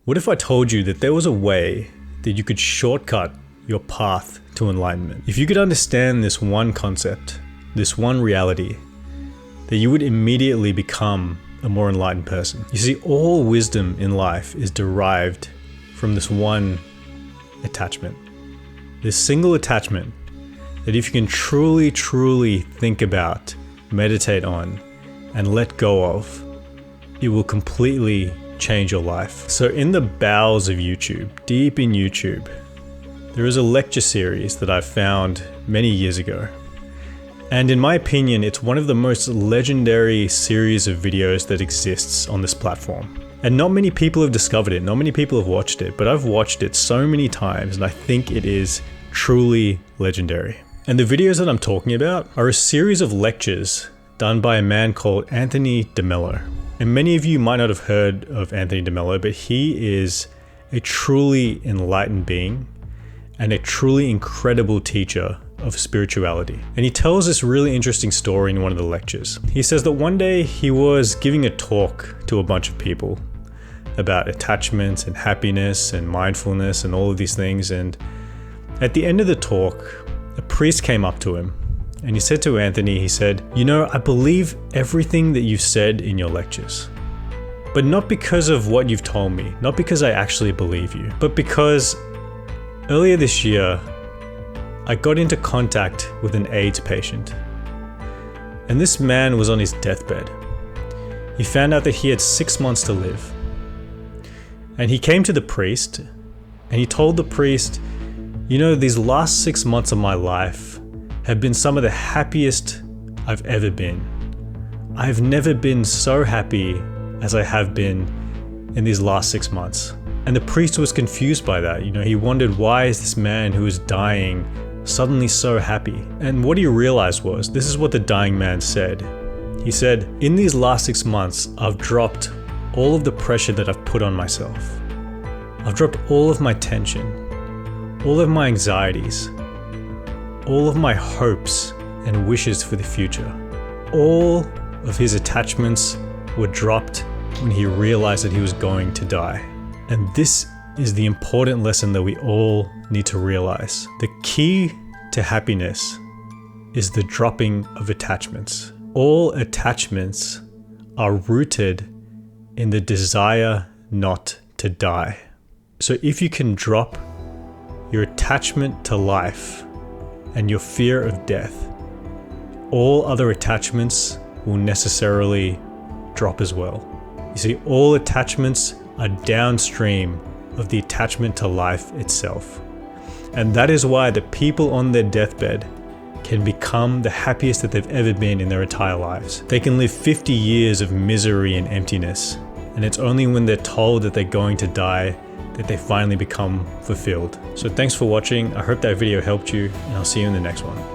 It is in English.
What if I told you that there was a way that you could shortcut your path to enlightenment? If you could understand this one concept, this one reality, that you would immediately become a more enlightened person. You see, all wisdom in life is derived from this one attachment. This single attachment that if you can truly think about, meditate on, and let go of, it will completely change your life. So in the bowels of YouTube, deep in YouTube, there is a lecture series that I found many years ago. And in my opinion, it's one of the most legendary series of videos that exists on this platform. And not many people have discovered it, not many people have watched it, but I've watched it so many times and I think it is truly legendary. And the videos that I'm talking about are a series of lectures done by a man called Anthony DeMello. And many of you might not have heard of Anthony DeMello, but he is a truly enlightened being and a truly incredible teacher of spirituality. And he tells this really interesting story in one of the lectures. He says that one day he was giving a talk to a bunch of people about attachments and happiness and mindfulness and all of these things. And at the end of the talk, a priest came up to him and he said to Anthony, he said, "You know, I believe everything that you've said in your lectures, but not because of what you've told me, not because I actually believe you, but because earlier this year, I got into contact with an AIDS patient. And this man was on his deathbed. He found out that he had 6 months to live. And he came to the priest and he told the priest, you know, these last 6 months of my life have been some of the happiest I've ever been. I've never been so happy as I have been in these last 6 months. And the priest was confused by that. You know, he wondered, why is this man who is dying suddenly so happy? And what he realized was, this is what the dying man said. He said, in these last 6 months, I've dropped all of the pressure that I've put on myself. I've dropped all of my tension, all of my anxieties, all of my hopes and wishes for the future. All of his attachments were dropped when he realized that he was going to die. And this is the important lesson that we all need to realize. The key to happiness is the dropping of attachments. All attachments are rooted in the desire not to die. So if you can drop your attachment to life and your fear of death, all other attachments will necessarily drop as well. You see, all attachments are downstream of the attachment to life itself. And that is why the people on their deathbed can become the happiest that they've ever been in their entire lives. They can live 50 years of misery and emptiness, and it's only when they're told that they're going to die that they finally become fulfilled. So thanks for watching. I hope that video helped you, and I'll see you in the next one.